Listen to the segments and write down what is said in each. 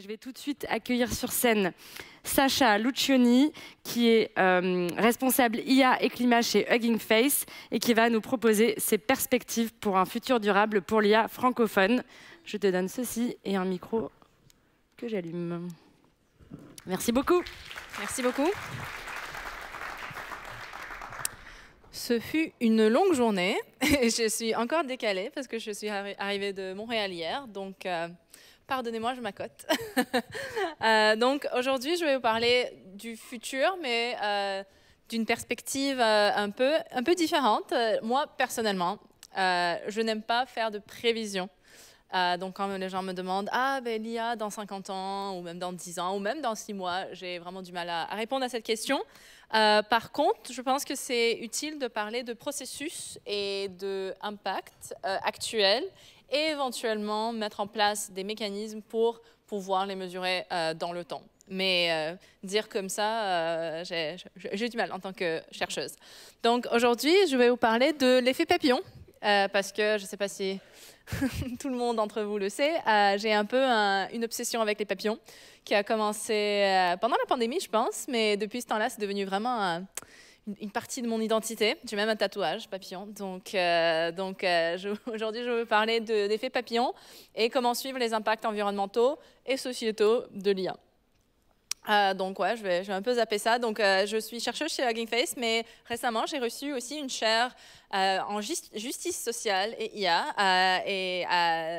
Et je vais tout de suite accueillir sur scène Sacha Lucioni, qui est responsable IA et climat chez Hugging Face et qui va nous proposer ses perspectives pour un futur durable pour l'IA francophone. Je te donne ceci et un micro que j'allume. Merci beaucoup. Merci beaucoup. Ce fut une longue journée. Je suis encore décalée parce que je suis arrivée de Montréal hier. Donc, pardonnez-moi, je m'accote. Donc, aujourd'hui, je vais vous parler du futur, mais d'une perspective un peu différente. Moi, personnellement, je n'aime pas faire de prévisions. Donc, quand les gens me demandent « Ah, ben, l'IA dans 50 ans, ou même dans 10 ans, ou même dans 6 mois », j'ai vraiment du mal à répondre à cette question. Par contre, je pense que c'est utile de parler de processus et d'impact actuels et éventuellement mettre en place des mécanismes pour pouvoir les mesurer dans le temps. Mais dire comme ça, j'ai du mal en tant que chercheuse. Donc, aujourd'hui, je vais vous parler de l'effet papillon, parce que je ne sais pas si tout le monde d'entre vous le sait, j'ai un peu une obsession avec les papillons qui a commencé pendant la pandémie, je pense, mais depuis ce temps-là, c'est devenu vraiment une partie de mon identité. J'ai même un tatouage papillon. Donc aujourd'hui, je vais vous parler d'effets papillons et comment suivre les impacts environnementaux et sociétaux de l'IA. Donc ouais, je vais un peu zapper ça. Donc je suis chercheuse chez Hugging Face, mais récemment j'ai reçu aussi une chaire en justice sociale et IA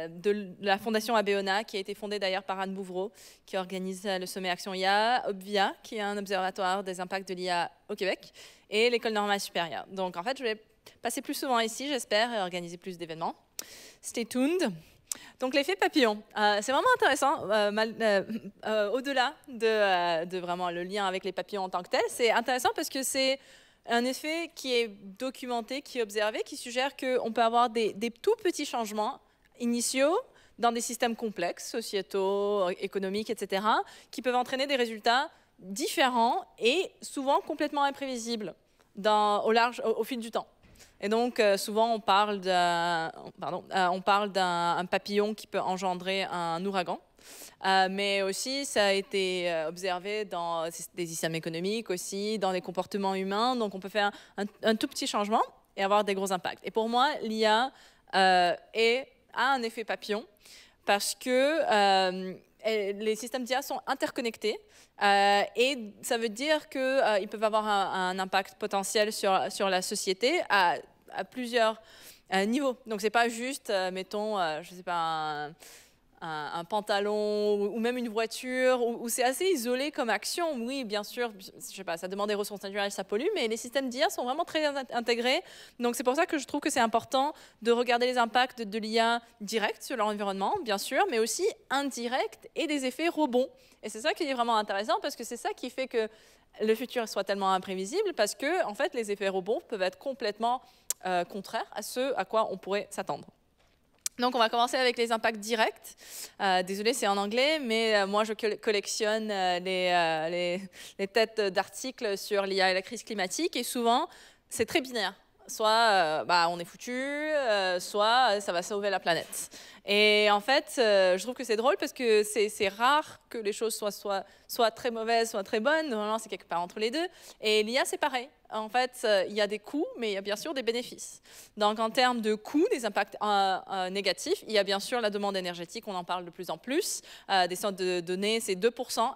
de la fondation Abeona, qui a été fondée d'ailleurs par Anne Bouvreau, qui organise le sommet Action IA, Obvia, qui est un observatoire des impacts de l'IA au Québec, et l'école normale supérieure. Donc en fait, je vais passer plus souvent ici, j'espère, et organiser plus d'événements. Stay tuned. Donc l'effet papillon, c'est vraiment intéressant, au-delà de vraiment le lien avec les papillons en tant que tel. C'est intéressant parce que c'est un effet qui est documenté, qui est observé, qui suggère qu'on peut avoir des tout petits changements initiaux dans des systèmes complexes, sociétaux, économiques, etc., qui peuvent entraîner des résultats différents et souvent complètement imprévisibles au fil du temps. Et donc, souvent, on parle d'un papillon qui peut engendrer un ouragan. Mais aussi, ça a été observé dans des systèmes économiques aussi, dans les comportements humains. Donc, on peut faire un tout petit changement et avoir des gros impacts. Et pour moi, l'IA a un effet papillon parce que les systèmes d'IA sont interconnectés. Et ça veut dire qu'ils peuvent avoir un impact potentiel sur la société à plusieurs niveaux. Donc, ce n'est pas juste, mettons, je ne sais pas, un pantalon ou même une voiture où c'est assez isolé comme action. Oui, bien sûr, je sais pas, ça demande des ressources naturelles, ça pollue, mais les systèmes d'IA sont vraiment très intégrés. Donc, c'est pour ça que je trouve que c'est important de regarder les impacts de l'IA direct sur l'environnement, bien sûr, mais aussi indirect et des effets rebonds. Et c'est ça qui est vraiment intéressant parce que c'est ça qui fait que le futur soit tellement imprévisible parce que, en fait, les effets rebonds peuvent être complètement contraires à ce à quoi on pourrait s'attendre. Donc, on va commencer avec les impacts directs. Désolée, c'est en anglais, mais moi, je collectionne les têtes d'articles sur l'IA et la crise climatique. Et souvent, c'est très binaire. Soit on est foutu, soit ça va sauver la planète. Et en fait, je trouve que c'est drôle parce que c'est rare que les choses soient très mauvaises, soit très bonnes. Normalement, c'est quelque part entre les deux. Et l'IA, c'est pareil. En fait, il y a des coûts, mais il y a bien sûr des bénéfices. Donc, en termes de coûts, des impacts négatifs, il y a bien sûr la demande énergétique, on en parle de plus en plus. Des centres de données, c'est 2%.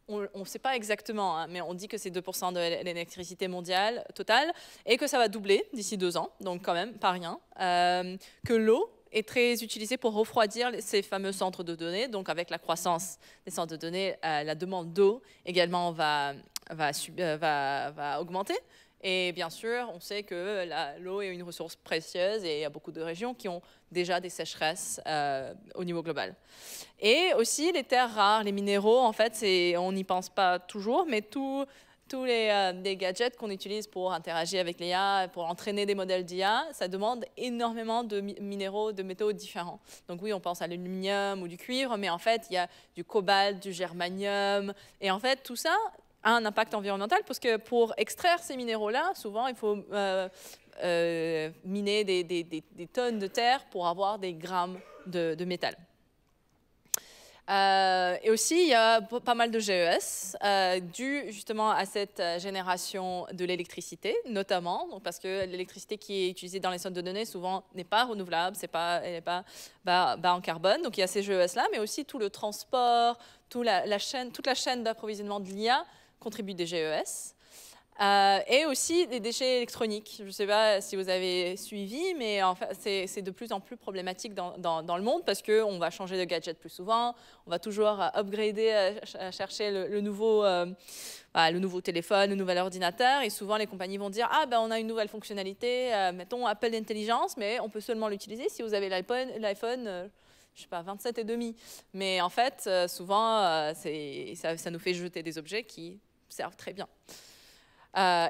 On ne sait pas exactement, hein, mais on dit que c'est 2% de l'électricité mondiale totale et que ça va doubler d'ici 2 ans, donc quand même pas rien. Que l'eau est très utilisée pour refroidir ces fameux centres de données, donc avec la croissance des centres de données, la demande d'eau également va augmenter. Et bien sûr, on sait que l'eau est une ressource précieuse et il y a beaucoup de régions qui ont déjà des sécheresses au niveau global. Et aussi les terres rares, les minéraux, en fait, on n'y pense pas toujours, mais tous les gadgets qu'on utilise pour interagir avec l'IA, pour entraîner des modèles d'IA, ça demande énormément de minéraux, de métaux différents. Donc oui, on pense à l'aluminium ou du cuivre, mais en fait, il y a du cobalt, du germanium, et en fait, tout ça a un impact environnemental parce que pour extraire ces minéraux-là, souvent, il faut miner des tonnes de terre pour avoir des grammes de métal. Et aussi, il y a pas mal de GES dû justement à cette génération de l'électricité, notamment, donc parce que l'électricité qui est utilisée dans les centres de données souvent n'est pas renouvelable, elle n'est pas bas en carbone. Donc il y a ces GES-là, mais aussi tout le transport, toute la chaîne d'approvisionnement de l'IA contribue des GES. Et aussi des déchets électroniques. Je ne sais pas si vous avez suivi, mais en fait, c'est de plus en plus problématique dans le monde parce qu'on va changer de gadget plus souvent, on va toujours upgrader, chercher le nouveau téléphone, le nouvel ordinateur, et souvent les compagnies vont dire « Ah, ben on a une nouvelle fonctionnalité, mettons Apple Intelligence, mais on peut seulement l'utiliser si vous avez l'iPhone, je sais pas, 27 et demi. » Mais en fait, souvent, ça nous fait jeter des objets qui servent très bien.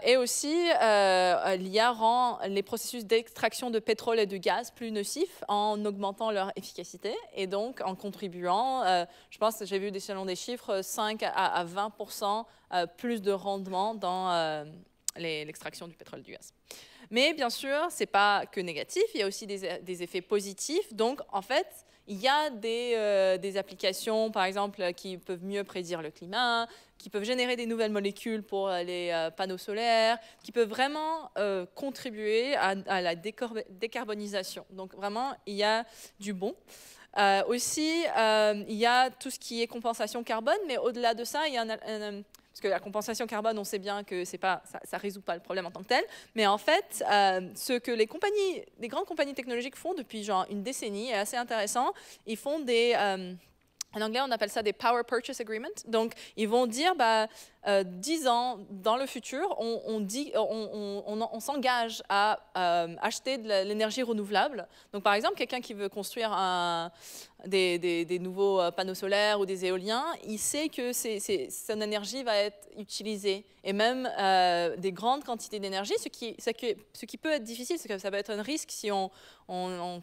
Et aussi, l'IA rend les processus d'extraction de pétrole et de gaz plus nocifs en augmentant leur efficacité et donc en contribuant, je pense que j'ai vu selon des chiffres, 5 à 20% plus de rendement dans l'extraction du pétrole et du gaz. Mais bien sûr, ce n'est pas que négatif, il y a aussi des effets positifs. Donc, en fait, il y a des applications, par exemple, qui peuvent mieux prédire le climat, qui peuvent générer des nouvelles molécules pour les panneaux solaires, qui peuvent vraiment contribuer à la décarbonisation. Donc, vraiment, il y a du bon. Aussi, il y a tout ce qui est compensation carbone, mais au-delà de ça, il y a parce que la compensation carbone, on sait bien que ça ne résout pas le problème en tant que tel. Mais en fait, ce que les grandes compagnies technologiques font depuis genre une décennie est assez intéressant. Ils font en anglais, on appelle ça des Power Purchase Agreements. Donc, ils vont dire, 10 ans dans le futur, on s'engage à acheter de l'énergie renouvelable. Donc, par exemple, quelqu'un qui veut construire des nouveaux panneaux solaires ou des éoliens, il sait que son énergie va être utilisée. Et même des grandes quantités d'énergie, ce qui peut être difficile, c'est que ça peut être un risque si on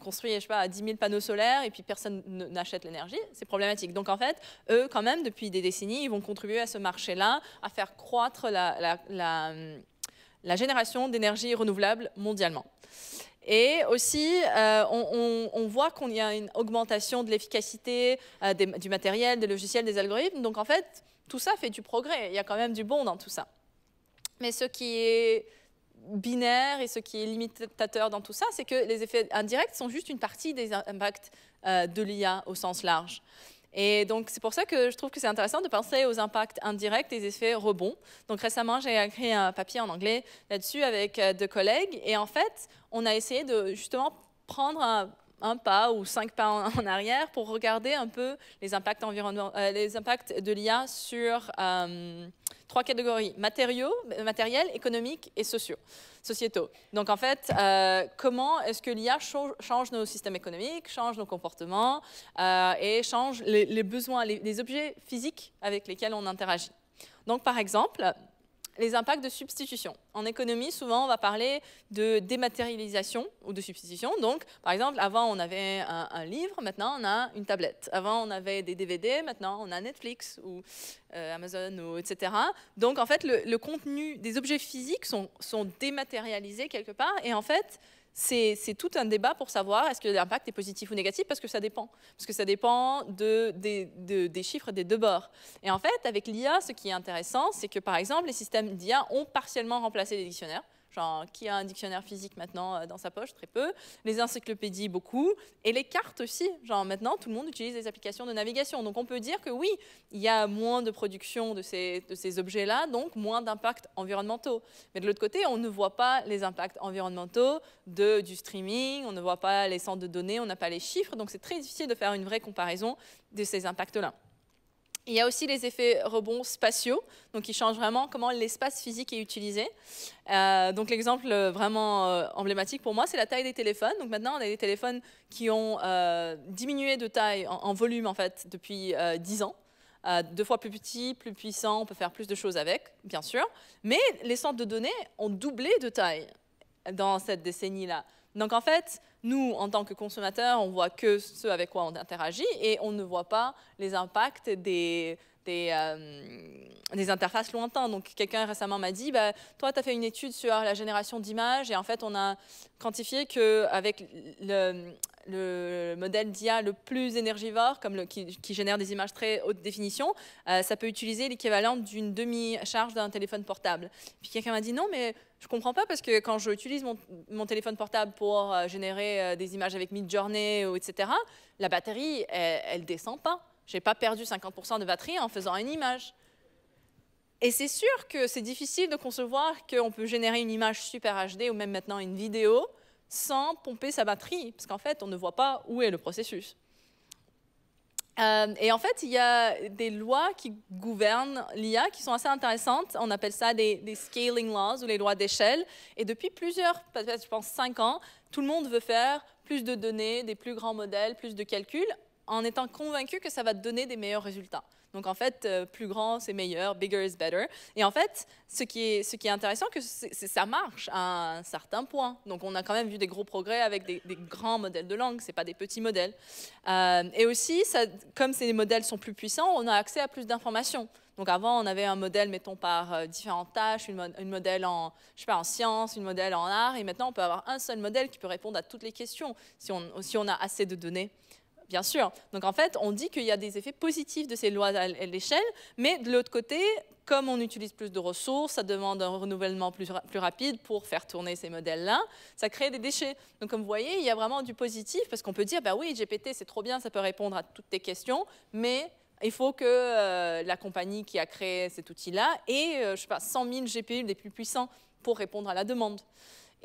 construit, je sais pas, 10 000 panneaux solaires et puis personne n'achète l'énergie. C'est problématique. Donc, en fait, eux, quand même, depuis des décennies, ils vont contribuer à ce marché-là, à faire croître la génération d'énergie renouvelable mondialement. Et aussi, on voit qu'il y a une augmentation de l'efficacité du matériel, des logiciels, des algorithmes. Donc, en fait, tout ça fait du progrès. Il y a quand même du bon dans tout ça. Mais ce qui est binaire et ce qui est limitateur dans tout ça, c'est que les effets indirects sont juste une partie des impacts de l'IA au sens large. Et donc, c'est pour ça que je trouve que c'est intéressant de penser aux impacts indirects et des effets rebonds. Donc, récemment, j'ai écrit un papier en anglais là-dessus avec 2 collègues. Et en fait, on a essayé de justement prendre un pas ou 5 pas en arrière pour regarder un peu les impacts de l'IA sur 3 catégories: matériels, économiques et sociétaux. Donc, en fait, comment est-ce que l'IA change nos systèmes économiques, change nos comportements et change les besoins, les objets physiques avec lesquels on interagit. Donc, par exemple, les impacts de substitution. En économie, souvent, on va parler de dématérialisation ou de substitution. Donc, par exemple, avant, on avait un livre, maintenant, on a une tablette. Avant, on avait des DVD, maintenant, on a Netflix ou Amazon, etc. Donc, en fait, le contenu des objets physiques sont dématérialisés quelque part. Et en fait, c'est tout un débat pour savoir est-ce que l'impact est positif ou négatif, parce que ça dépend. Parce que ça dépend des chiffres des 2 bords. Et en fait, avec l'IA, ce qui est intéressant, c'est que, par exemple, les systèmes d'IA ont partiellement remplacé les dictionnaires. Genre, qui a un dictionnaire physique maintenant dans sa poche? Très peu. Les encyclopédies, beaucoup. Et les cartes aussi. Genre, maintenant, tout le monde utilise des applications de navigation. Donc, on peut dire que oui, il y a moins de production de ces objets-là, donc moins d'impacts environnementaux. Mais de l'autre côté, on ne voit pas les impacts environnementaux du streaming, on ne voit pas les centres de données, on n'a pas les chiffres. Donc, c'est très difficile de faire une vraie comparaison de ces impacts-là. Il y a aussi les effets rebonds spatiaux, donc qui changent vraiment comment l'espace physique est utilisé. Donc l'exemple vraiment emblématique pour moi, c'est la taille des téléphones. Donc maintenant, on a des téléphones qui ont diminué de taille en volume en fait depuis 10 ans. 2 fois plus petit, plus puissant, on peut faire plus de choses avec, bien sûr. Mais les centres de données ont doublé de taille dans cette décennie-là. Donc en fait, nous, en tant que consommateurs, on voit que ce avec quoi on interagit et on ne voit pas les impacts des interfaces lointaines. Donc quelqu'un récemment m'a dit, toi, tu as fait une étude sur la génération d'images et en fait, on a quantifié qu'avec le modèle d'IA le plus énergivore, comme qui génère des images très haute définition, ça peut utiliser l'équivalent d'une demi-charge d'un téléphone portable. Puis quelqu'un m'a dit non, mais je ne comprends pas parce que quand j'utilise mon téléphone portable pour générer des images avec Midjourney, etc., la batterie, elle ne descend pas. Je n'ai pas perdu 50% de batterie en faisant une image. Et c'est sûr que c'est difficile de concevoir qu'on peut générer une image super HD ou même maintenant une vidéo sans pomper sa batterie, parce qu'en fait, on ne voit pas où est le processus. Et en fait, il y a des lois qui gouvernent l'IA qui sont assez intéressantes. On appelle ça des scaling laws ou les lois d'échelle. Et depuis plusieurs, peut-être je pense 5 ans, tout le monde veut faire plus de données, des plus grands modèles, plus de calculs, en étant convaincu que ça va donner des meilleurs résultats. Donc en fait, plus grand, c'est meilleur, bigger is better. Et en fait, ce qui est intéressant, ça marche à un certain point. Donc on a quand même vu des gros progrès avec des grands modèles de langue, ce n'est pas des petits modèles. Et aussi, comme ces modèles sont plus puissants, on a accès à plus d'informations. Donc avant, on avait un modèle, mettons, par différentes tâches, une modèle en sciences, une modèle en art, et maintenant on peut avoir un seul modèle qui peut répondre à toutes les questions si on a assez de données. Bien sûr. Donc en fait, on dit qu'il y a des effets positifs de ces lois à l'échelle, mais de l'autre côté, comme on utilise plus de ressources, ça demande un renouvellement plus rapide pour faire tourner ces modèles-là, ça crée des déchets. Donc comme vous voyez, il y a vraiment du positif, parce qu'on peut dire, bah oui, GPT, c'est trop bien, ça peut répondre à toutes tes questions, mais il faut que la compagnie qui a créé cet outil-là ait, je sais pas, 100 000 GPU des plus puissants pour répondre à la demande.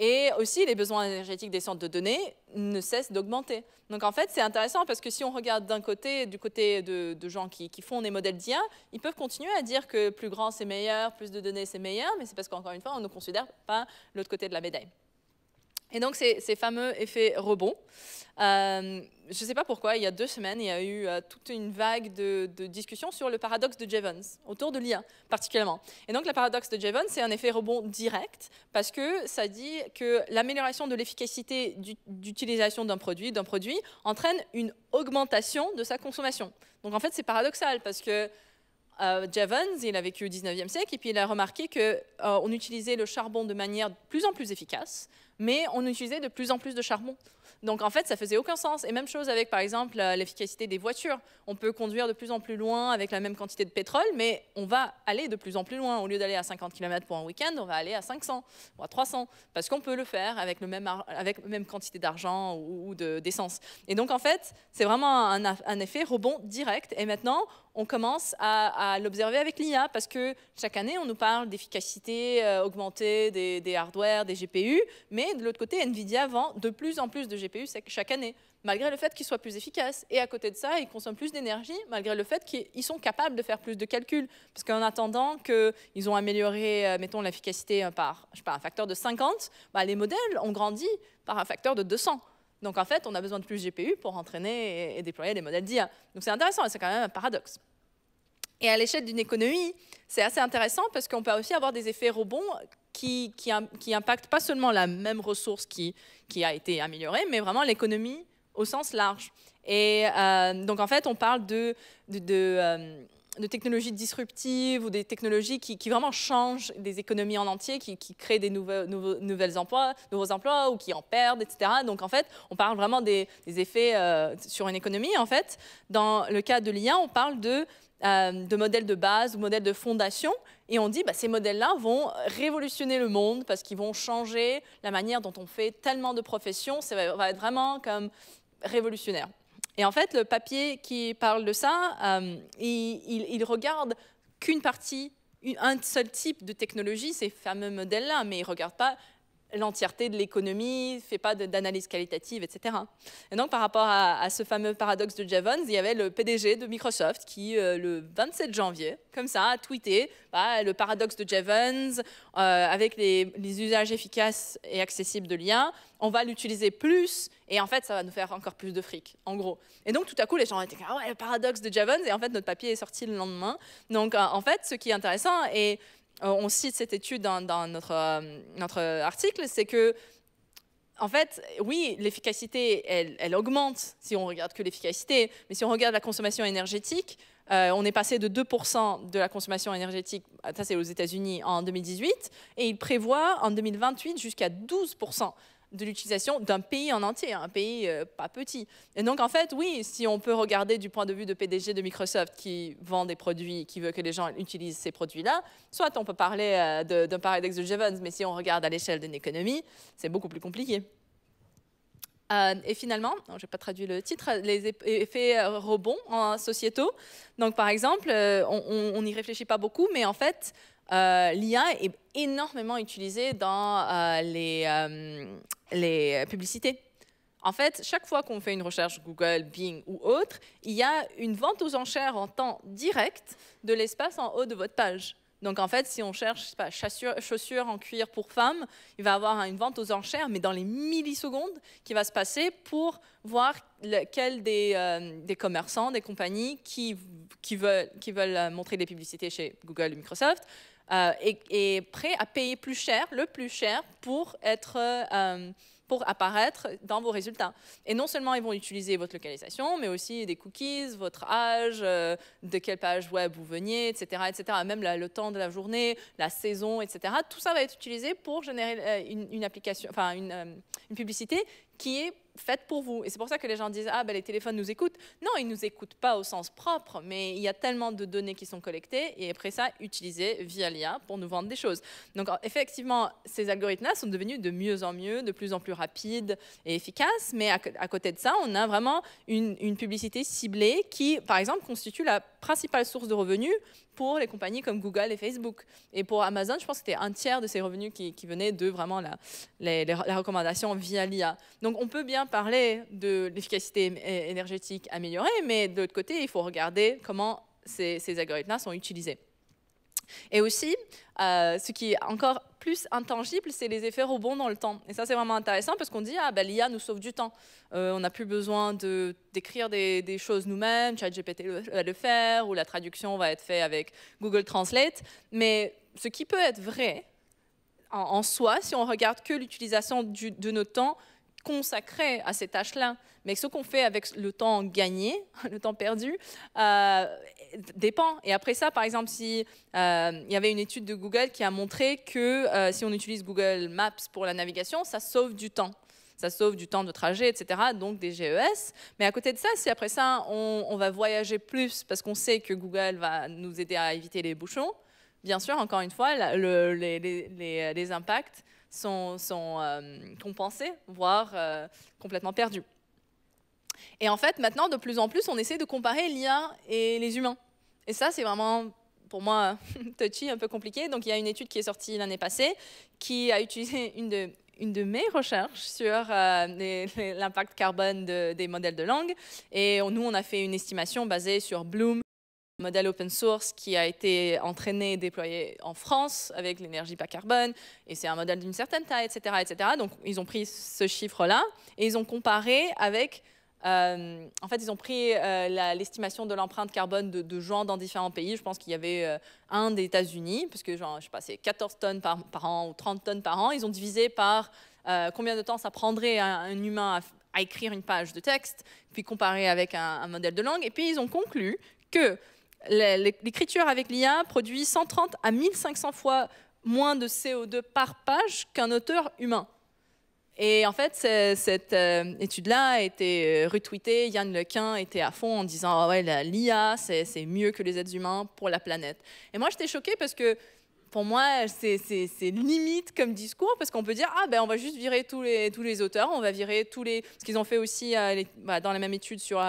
Et aussi, les besoins énergétiques des centres de données ne cessent d'augmenter. Donc en fait, c'est intéressant parce que si on regarde d'un côté, du côté de gens qui font des modèles d'IA, ils peuvent continuer à dire que plus grand c'est meilleur, plus de données c'est meilleur, mais c'est parce qu'encore une fois, on ne considère pas l'autre côté de la médaille. Et donc ces fameux effets rebonds, je ne sais pas pourquoi, il y a 2 semaines, il y a eu toute une vague de discussions sur le paradoxe de Jevons, autour de l'IA particulièrement. Et donc le paradoxe de Jevons, c'est un effet rebond direct, parce que ça dit que l'amélioration de l'efficacité d'utilisation d'un produit entraîne une augmentation de sa consommation. Donc en fait, c'est paradoxal, parce que Jevons, il a vécu au 19e siècle, et puis il a remarqué qu'on utilisait le charbon de manière de plus en plus efficace, mais on utilisait de plus en plus de charbon. Donc en fait, ça faisait aucun sens. Et même chose avec, par exemple, l'efficacité des voitures. On peut conduire de plus en plus loin avec la même quantité de pétrole, mais on va aller de plus en plus loin. Au lieu d'aller à 50 km pour un week-end, on va aller à 500 ou à 300, parce qu'on peut le faire avec la même quantité d'argent ou d'essence. Et donc en fait, c'est vraiment un effet rebond direct. Et maintenant, on commence à l'observer avec l'IA, parce que chaque année, on nous parle d'efficacité augmentée des hardware, des GPU, mais de l'autre côté, NVIDIA vend de plus en plus de GPU chaque année, malgré le fait qu'ils soient plus efficaces. Et à côté de ça, ils consomment plus d'énergie, malgré le fait qu'ils sont capables de faire plus de calculs. Parce qu'en attendant qu'ils ont amélioré, mettons, l'efficacité par, je sais pas, un facteur de 50, bah, les modèles ont grandi par un facteur de 200. Donc en fait, on a besoin de plus de GPU pour entraîner et déployer des modèles d'IA. Donc c'est intéressant, et c'est quand même un paradoxe. Et à l'échelle d'une économie, c'est assez intéressant parce qu'on peut aussi avoir des effets rebonds qui impactent pas seulement la même ressource qui a été améliorée, mais vraiment l'économie au sens large. Et donc en fait, on parle de technologies disruptives ou des technologies qui vraiment changent des économies en entier, qui créent des nouveaux emplois ou qui en perdent, etc. Donc en fait, on parle vraiment des effets sur une économie. En fait, dans le cas de l'IA, on parle de modèles de base ou modèles de fondation, et on dit bah, ces modèles-là vont révolutionner le monde parce qu'ils vont changer la manière dont on fait tellement de professions, ça va être vraiment comme révolutionnaire. Et en fait, le papier qui parle de ça, il regarde qu'une partie, un seul type de technologie, ces fameux modèles-là, mais il ne regarde pas l'entièreté de l'économie, ne fait pas d'analyse qualitative, etc. Et donc, par rapport à ce fameux paradoxe de Jevons, il y avait le PDG de Microsoft qui, le 27 janvier, comme ça, a tweeté bah, le paradoxe de Jevons avec les usages efficaces et accessibles de l'IA. On va l'utiliser plus et en fait, ça va nous faire encore plus de fric, en gros. Et donc, tout à coup, les gens étaient ah ouais, le paradoxe de Jevons, et en fait, notre papier est sorti le lendemain. Donc, en fait, ce qui est intéressant, et on cite cette étude dans notre article, c'est que, en fait, oui, l'efficacité, elle augmente si on regarde que l'efficacité, mais si on regarde la consommation énergétique, on est passé de 2% de la consommation énergétique, ça c'est aux États-Unis, en 2018, et il prévoit en 2028 jusqu'à 12% de l'utilisation d'un pays en entier, un pays pas petit. Et donc, en fait, oui, si on peut regarder du point de vue de PDG de Microsoft qui vend des produits, qui veut que les gens utilisent ces produits-là, soit on peut parler d'un paradoxe de Jevons, mais si on regarde à l'échelle d'une économie, c'est beaucoup plus compliqué. Et finalement, je n'ai pas traduit le titre, les effets rebonds sociétaux. Donc, par exemple, on n'y réfléchit pas beaucoup, mais en fait, l'IA est énormément utilisée dans les publicités. En fait, chaque fois qu'on fait une recherche Google, Bing ou autre, il y a une vente aux enchères en temps direct de l'espace en haut de votre page. Donc, en fait, si on cherche pas, chaussures en cuir pour femmes, il va y avoir une vente aux enchères, mais dans les millisecondes qui va se passer pour voir lequel des commerçants, des compagnies qui veulent montrer des publicités chez Google ou Microsoft est prêt à payer plus cher, le plus cher, pour apparaître dans vos résultats. Et non seulement ils vont utiliser votre localisation, mais aussi des cookies, votre âge, de quelle page web vous veniez, etc., etc. Même le temps de la journée, la saison, etc. Tout ça va être utilisé pour générer une application, enfin une publicité qui est faite pour vous. Et c'est pour ça que les gens disent « Ah, ben, les téléphones nous écoutent ». Non, ils ne nous écoutent pas au sens propre, mais il y a tellement de données qui sont collectées et après ça, utilisées via l'IA pour nous vendre des choses. Donc, effectivement, ces algorithmes-là sont devenus de mieux en mieux, de plus en plus rapides et efficaces, mais à côté de ça, on a vraiment une publicité ciblée qui, par exemple, constitue la principale source de revenus pour les compagnies comme Google et Facebook. Et pour Amazon, je pense que c'était un tiers de ces revenus qui venaient de vraiment la recommandation via l'IA. Donc, on peut bien parler de l'efficacité énergétique améliorée, mais de l'autre côté, il faut regarder comment ces algorithmes-là sont utilisés. Et aussi, ce qui est encore plus intangible, c'est les effets rebonds dans le temps. Et ça, c'est vraiment intéressant parce qu'on dit, ah, ben, l'IA nous sauve du temps. On n'a plus besoin d'écrire des choses nous-mêmes, ChatGPT va le faire, ou la traduction va être faite avec Google Translate. Mais ce qui peut être vrai en soi, si on regarde que l'utilisation de notre temps consacré à ces tâches-là, mais ce qu'on fait avec le temps gagné, le temps perdu, dépend. Et après ça, par exemple, si il y avait une étude de Google qui a montré que si on utilise Google Maps pour la navigation, ça sauve du temps. Ça sauve du temps de trajet, etc., donc des GES. Mais à côté de ça, si après ça, on va voyager plus parce qu'on sait que Google va nous aider à éviter les bouchons, bien sûr, encore une fois, les impacts sont compensés, voire complètement perdus. Et en fait, maintenant, de plus en plus, on essaie de comparer l'IA et les humains. Et ça, c'est vraiment, pour moi, touchy, un peu compliqué. Donc, il y a une étude qui est sortie l'année passée qui a utilisé une de mes recherches sur l'impact carbone des modèles de langue. Et nous, on a fait une estimation basée sur Bloom, un modèle open source qui a été entraîné et déployé en France avec l'énergie bas carbone. Et c'est un modèle d'une certaine taille, etc., etc. Donc, ils ont pris ce chiffre-là et ils ont comparé avec... en fait, ils ont pris l'estimation de l'empreinte carbone de gens dans différents pays. Je pense qu'il y avait un des États-Unis, parce que genre, je sais pas, c'est 14 tonnes par an ou 30 tonnes par an. Ils ont divisé par combien de temps ça prendrait à un humain à écrire une page de texte, puis comparé avec un modèle de langue. Et puis, ils ont conclu que l'écriture avec l'IA produit 130 à 1500 fois moins de CO2 par page qu'un auteur humain. Et en fait, cette étude-là a été retweetée. Yann Lequin était à fond en disant oh ouais, l'IA, c'est mieux que les êtres humains pour la planète. Et moi, j'étais choquée parce que pour moi, c'est limite comme discours parce qu'on peut dire ah ben on va juste virer tous les auteurs, on va virer tous les ce qu'ils ont fait aussi dans la même étude sur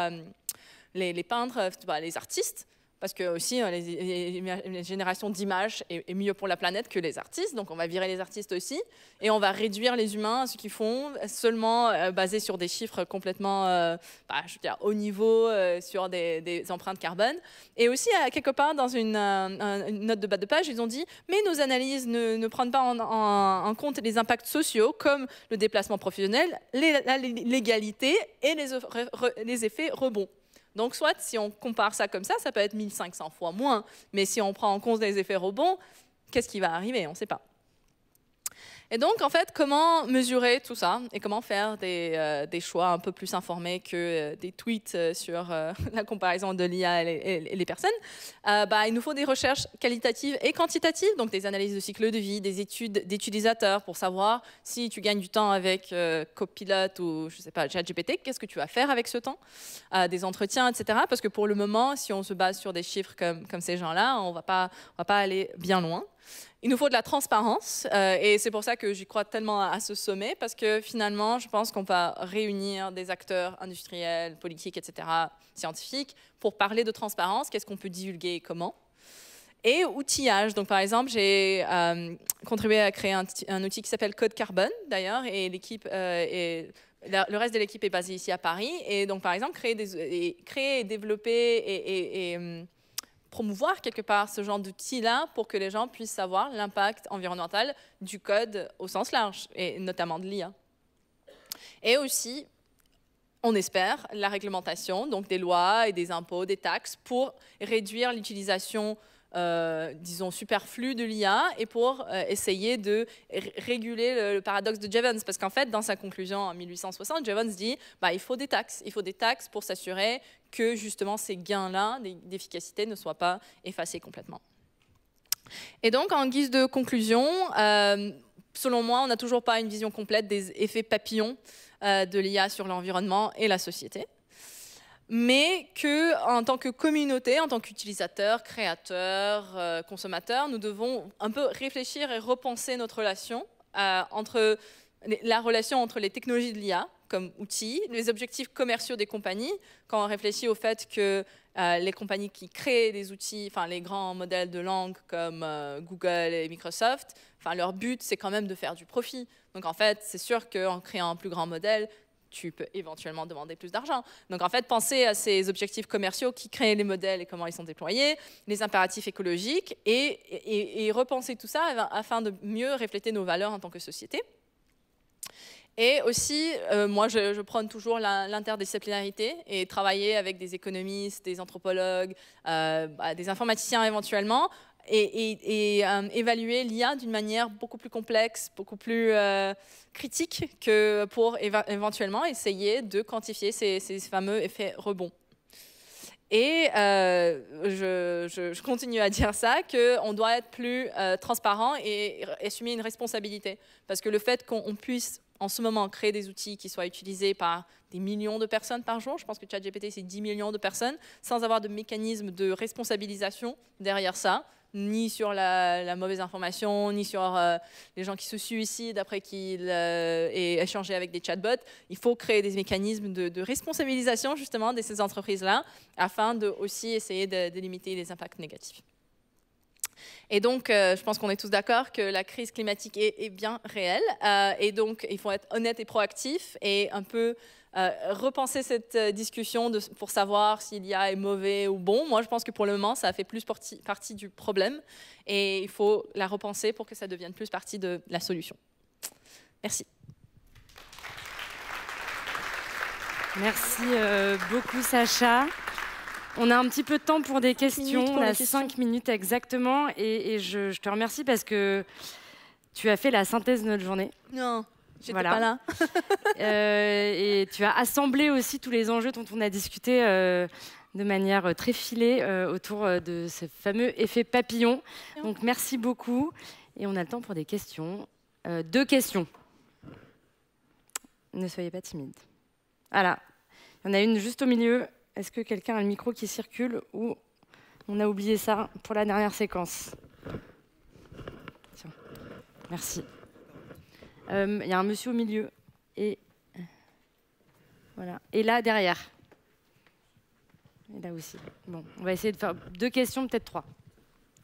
les peintres, les artistes. Parce que aussi, les générations d'images est mieux pour la planète que les artistes. Donc, on va virer les artistes aussi. Et on va réduire les humains à ce qu'ils font, seulement basés sur des chiffres complètement je veux dire, haut niveau, sur des empreintes carbone. Et aussi, quelque part, dans une note de bas de page, ils ont dit « Mais nos analyses ne prennent pas en compte les impacts sociaux, comme le déplacement professionnel, l'égalité et les effets rebonds. » Donc, soit, si on compare ça comme ça peut être 1500 fois moins. Mais si on prend en compte les effets rebonds, qu'est-ce qui va arriver? On ne sait pas. Et donc, en fait, comment mesurer tout ça et comment faire des choix un peu plus informés que des tweets sur la comparaison de l'IA et les personnes. Il nous faut des recherches qualitatives et quantitatives, donc des analyses de cycle de vie, des études d'utilisateurs pour savoir si tu gagnes du temps avec Copilot ou, je ne sais pas, ChatGPT, qu'est-ce que tu vas faire avec ce temps, des entretiens, etc. Parce que pour le moment, si on se base sur des chiffres comme ces gens-là, on ne va pas aller bien loin. Il nous faut de la transparence et c'est pour ça que j'y crois tellement à ce sommet, parce que finalement, je pense qu'on va réunir des acteurs industriels, politiques, etc., scientifiques, pour parler de transparence, qu'est-ce qu'on peut divulguer et comment. Et outillage. Donc, par exemple, j'ai contribué à créer un outil qui s'appelle Code Carbone, d'ailleurs, et l'équipe le reste de l'équipe est basé ici à Paris. Et donc, par exemple, créer, développer et promouvoir quelque part ce genre d'outils-là pour que les gens puissent savoir l'impact environnemental du code au sens large, et notamment de l'IA. Et aussi, on espère, la réglementation, donc des lois et des impôts, des taxes, pour réduire l'utilisation, disons, superflue de l'IA et pour essayer de réguler le paradoxe de Jevons. Parce qu'en fait, dans sa conclusion en 1860, Jevons dit il faut des taxes. Il faut des taxes pour s'assurer que justement ces gains-là d'efficacité ne soient pas effacés complètement. Et donc, en guise de conclusion, selon moi, on n'a toujours pas une vision complète des effets papillons de l'IA sur l'environnement et la société. Mais qu'en tant que communauté, en tant qu'utilisateurs, créateurs, consommateurs, nous devons un peu réfléchir et repenser notre relation entre les technologies de l'IA comme outils, les objectifs commerciaux des compagnies, quand on réfléchit au fait que les compagnies qui créent des outils, enfin les grands modèles de langue comme Google et Microsoft, leur but c'est quand même de faire du profit. Donc en fait, c'est sûr qu'en créant un plus grand modèle, tu peux éventuellement demander plus d'argent. Donc en fait, pensez à ces objectifs commerciaux qui créent les modèles et comment ils sont déployés, les impératifs écologiques, et repenser tout ça afin de mieux refléter nos valeurs en tant que société. Et aussi, moi, je prône toujours l'interdisciplinarité et travailler avec des économistes, des anthropologues, des informaticiens éventuellement, et évaluer l'IA d'une manière beaucoup plus complexe, beaucoup plus critique que pour éventuellement essayer de quantifier ces fameux effets rebonds. Et je continue à dire ça, qu'on doit être plus transparent et assumer une responsabilité. Parce que le fait qu'on puisse en ce moment créer des outils qui soient utilisés par des millions de personnes par jour, je pense que ChatGPT c'est 10 millions de personnes, sans avoir de mécanisme de responsabilisation derrière ça, ni sur la mauvaise information, ni sur les gens qui se suicident après qu'ils aient échangé avec des chatbots. Il faut créer des mécanismes de responsabilisation justement de ces entreprises-là, afin de aussi essayer de limiter les impacts négatifs. Et donc, je pense qu'on est tous d'accord que la crise climatique est bien réelle. Et donc, il faut être honnête et proactif et un peu repenser cette discussion pour savoir si l'IA est mauvais ou bon. Moi, je pense que pour le moment, ça fait plus partie du problème. Et il faut la repenser pour que ça devienne plus partie de la solution. Merci. Merci beaucoup, Sacha. On a un petit peu de temps pour des questions. On a 5 minutes exactement. Et je te remercie parce que tu as fait la synthèse de notre journée. Non, j'étais pas là. Et tu as assemblé aussi tous les enjeux dont on a discuté de manière très filée autour de ce fameux effet papillon. Donc merci beaucoup. Et on a le temps pour des questions. 2 questions. Ne soyez pas timide. Voilà. Il y en a une juste au milieu. Est-ce que quelqu'un a le micro qui circule ou on a oublié ça pour la dernière séquence? Tiens. Merci. Il y a un monsieur au milieu et voilà. Et là derrière. Et là aussi. Bon, on va essayer de faire 2 questions, peut-être 3.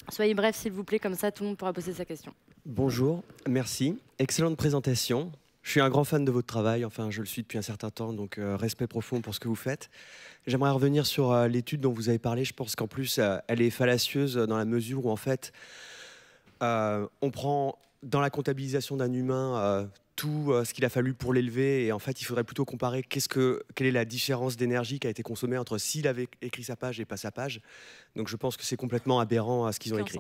Soyez bref s'il vous plaît, comme ça tout le monde pourra poser sa question. Bonjour, merci. Excellente présentation. Je suis un grand fan de votre travail, enfin je le suis depuis un certain temps, donc respect profond pour ce que vous faites. J'aimerais revenir sur l'étude dont vous avez parlé. Je pense qu'en plus, elle est fallacieuse dans la mesure où en fait, on prend dans la comptabilisation d'un humain tout ce qu'il a fallu pour l'élever, et en fait, il faudrait plutôt comparer quelle est la différence d'énergie qui a été consommée entre s'il avait écrit sa page et pas sa page. Donc je pense que c'est complètement aberrant à ce qu'ils ont écrit.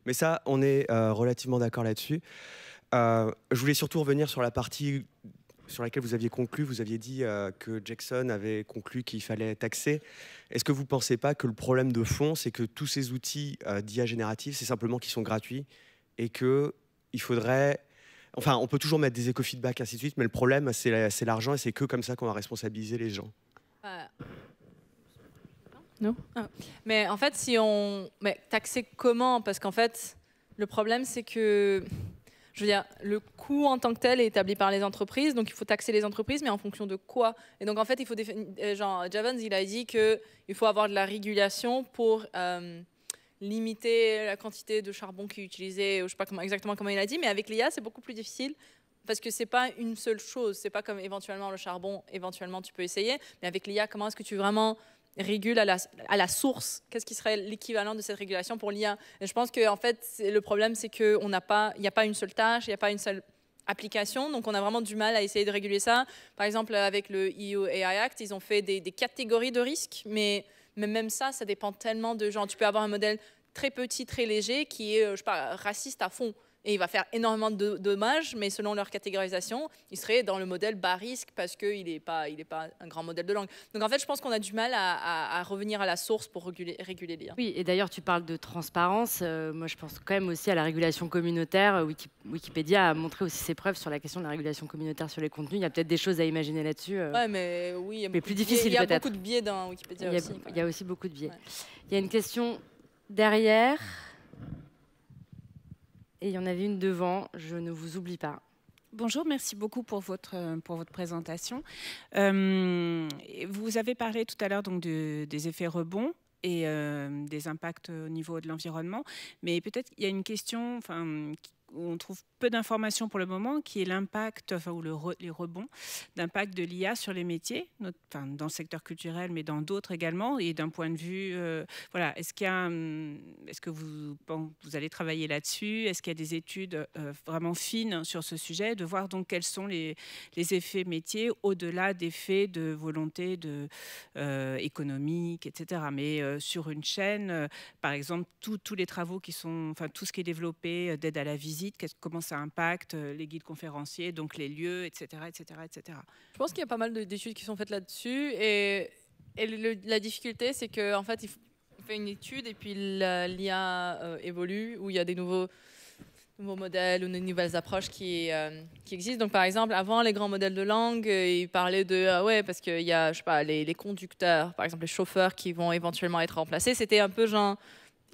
Mais ça, on est relativement d'accord là-dessus. Je voulais surtout revenir sur la partie sur laquelle vous aviez conclu. Vous aviez dit que Jackson avait conclu qu'il fallait taxer. Est-ce que vous ne pensez pas que le problème de fond, c'est que tous ces outils d'IA générative, c'est simplement qu'ils sont gratuits et qu'il faudrait... Enfin, on peut toujours mettre des éco-feedbacks, ainsi de suite, mais le problème, c'est l'argent et c'est que comme ça qu'on va responsabiliser les gens. Non. Mais en fait, si on... Mais taxer comment? Parce qu'en fait, le problème, c'est que... Je veux dire, le coût en tant que tel est établi par les entreprises, donc il faut taxer les entreprises, mais en fonction de quoi? Et donc en fait, il faut genre Javons, il a dit qu'il faut avoir de la régulation pour limiter la quantité de charbon qui est utilisé, ou je ne sais pas exactement comment il a dit, mais avec l'IA, c'est beaucoup plus difficile parce que c'est pas une seule chose. C'est pas comme éventuellement le charbon, éventuellement tu peux essayer, mais avec l'IA, comment est-ce que tu vraiment régule à la source? Qu'est-ce qui serait l'équivalent de cette régulation pour l'IA? Et je pense que en fait, le problème, c'est qu'il n'y a pas une seule tâche, il n'y a pas une seule application, donc on a vraiment du mal à essayer de réguler ça. Par exemple, avec le EU AI Act, ils ont fait des catégories de risques, mais même ça dépend tellement de gens. Tu peux avoir un modèle très petit, très léger, qui est, je sais pas, raciste à fond. Et il va faire énormément de dommages, mais selon leur catégorisation, il serait dans le modèle bas risque parce qu'il n'est pas un grand modèle de langue. Donc en fait, je pense qu'on a du mal à revenir à la source pour réguler l'IA. Oui, et d'ailleurs, tu parles de transparence. Moi, je pense quand même aussi à la régulation communautaire. Wikipédia a montré aussi ses preuves sur la question de la régulation communautaire sur les contenus. Il y a peut-être des choses à imaginer là-dessus. Ouais, mais oui, mais plus difficile il y a peut-être. beaucoup de biais dans Wikipédia aussi. Il y a aussi beaucoup de biais. Ouais. Il y a une question derrière. Et il y en avait une devant, je ne vous oublie pas. Bonjour, merci beaucoup pour votre présentation. Vous avez parlé tout à l'heure donc des effets rebonds et des impacts au niveau de l'environnement, mais peut-être il y a une question où on trouve peu d'informations pour le moment, qui est l'impact, ou les rebonds d'impact de l'IA sur les métiers, dans le secteur culturel, mais dans d'autres également, et d'un point de vue, voilà, est-ce que vous allez travailler là-dessus? Est-ce qu'il y a des études vraiment fines sur ce sujet, de voir donc quels sont les effets métiers au-delà d'effets de volonté économique, etc. Mais sur une chaîne, par exemple, tous les travaux qui sont, tout ce qui est développé d'aide à la visite, comment ça impacte les guides conférenciers, donc les lieux, etc., etc., etc. Je pense qu'il y a pas mal d'études qui sont faites là-dessus, et la difficulté, c'est qu'en fait, on fait une étude et puis l'IA évolue, où il y a des nouveaux modèles ou de nouvelles approches qui existent. Donc, par exemple, avant, les grands modèles de langue, ils parlaient de ouais, parce qu'il y a, je sais pas, les conducteurs, par exemple, les chauffeurs qui vont éventuellement être remplacés. C'était un peu genre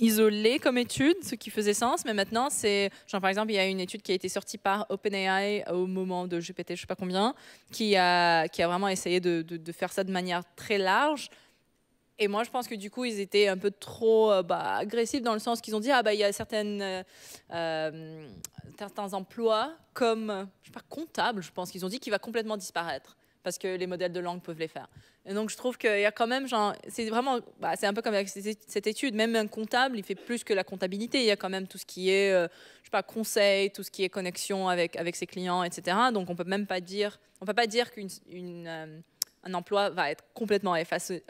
isolé comme étude, ce qui faisait sens, mais maintenant, c'est, genre par exemple, il y a une étude qui a été sortie par OpenAI au moment de GPT, je sais pas combien, qui a vraiment essayé de faire ça de manière très large. Et moi, je pense que du coup, ils étaient un peu trop agressifs dans le sens qu'ils ont dit il y a certains emplois comme, je sais pas, comptable, je pense qu'ils ont dit qu'il va complètement disparaître parce que les modèles de langue peuvent les faire. Et donc, je trouve qu'il y a quand même, c'est vraiment, c'est un peu comme avec cette étude, même un comptable, il fait plus que la comptabilité. Il y a quand même tout ce qui est, je sais pas, conseil, tout ce qui est connexion avec ses clients, etc. Donc, on peut pas dire qu'un emploi va être complètement effacé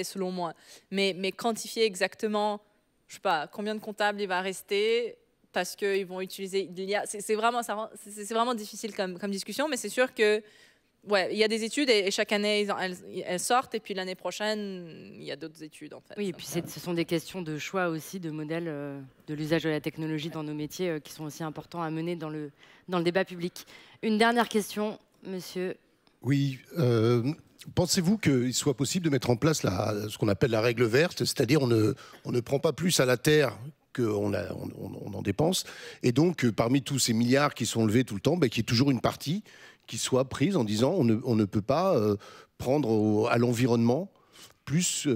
selon moi. Mais quantifier exactement, je sais pas, combien de comptables il va rester parce qu'ils vont utiliser l'IA, c'est vraiment difficile comme discussion, mais c'est sûr que ouais, il y a des études et chaque année, elles sortent. Et puis l'année prochaine, il y a d'autres études, en fait. Oui, et puis ce sont des questions de choix aussi, de modèles, de l'usage de la technologie dans nos métiers qui sont aussi importants à mener dans le débat public. Une dernière question, monsieur. Oui. Pensez-vous qu'il soit possible de mettre en place ce qu'on appelle la règle verte, c'est-à-dire on ne prend pas plus à la terre qu'on en dépense, et donc parmi tous ces milliards qui sont levés tout le temps, qu'il y ait toujours une partie qui soit prise en disant on ne peut pas prendre à l'environnement plus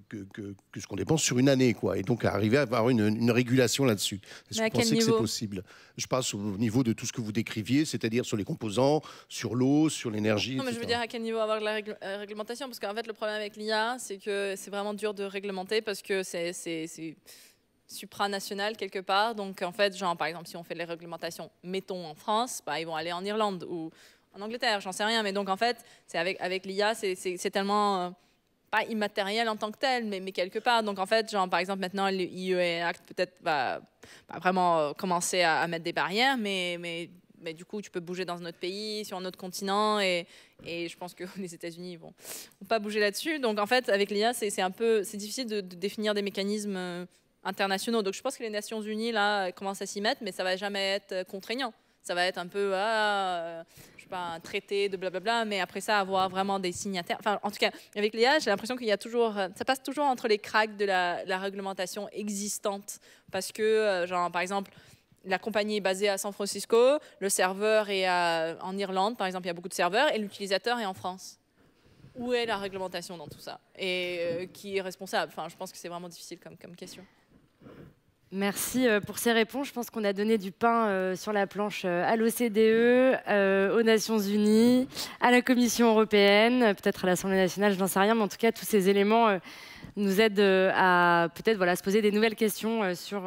que ce qu'on dépense sur une année, quoi. Et donc arriver à avoir une régulation là-dessus. Est-ce que vous pensez que c'est possible? Je passe au niveau de tout ce que vous décriviez, c'est-à-dire sur les composants, sur l'eau, sur l'énergie. Non, mais je veux dire à quel niveau avoir de la réglementation, parce qu'en fait le problème avec l'IA, c'est que c'est vraiment dur de réglementer parce que c'est supranational quelque part. Donc en fait, genre par exemple, si on fait les réglementations, mettons en France, ils vont aller en Irlande ou en Angleterre, j'en sais rien. Mais donc en fait, c'est avec l'IA, c'est tellement pas immatériel en tant que tel, mais quelque part. Donc en fait, genre, par exemple, maintenant, le IEA Act peut-être va vraiment commencer à mettre des barrières, mais du coup, tu peux bouger dans un autre pays, sur un autre continent, et je pense que les États-Unis vont pas bouger là-dessus. Donc en fait, avec l'IA, c'est difficile de définir des mécanismes internationaux. Donc je pense que les Nations Unies là commencent à s'y mettre, mais ça va jamais être contraignant. Ça va être un peu je sais pas, un traité de blablabla, mais après ça avoir vraiment des signataires. Enfin, en tout cas, avec l'IA, j'ai l'impression qu'il y a toujours, ça passe toujours entre les cracks de la réglementation existante, parce que genre par exemple, la compagnie est basée à San Francisco, le serveur est en Irlande, par exemple, il y a beaucoup de serveurs, et l'utilisateur est en France. Où est la réglementation dans tout ça? Et qui est responsable? Enfin, je pense que c'est vraiment difficile comme question. Merci pour ces réponses. Je pense qu'on a donné du pain sur la planche à l'OCDE, aux Nations Unies, à la Commission européenne, peut-être à l'Assemblée nationale, je n'en sais rien, mais en tout cas, tous ces éléments nous aident à peut-être se poser des nouvelles questions sur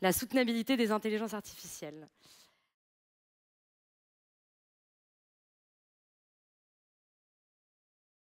la soutenabilité des intelligences artificielles.